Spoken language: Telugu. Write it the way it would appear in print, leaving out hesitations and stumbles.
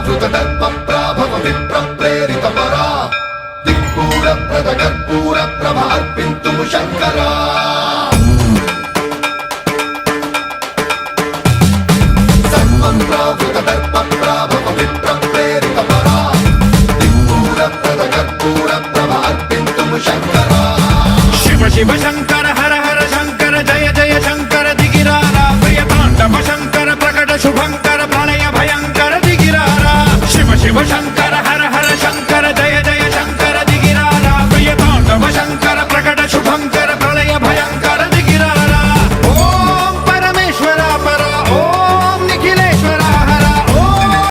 ప్రావృత దర్ప ప్రాభవ విప్ర ప్రేరిత పరా దిక్పూర ప్రద కర్పూర ప్రభ అర్పింతుము శంకరా సర్వం ప్రావృత దర్ప ప్రాభవ విప్ర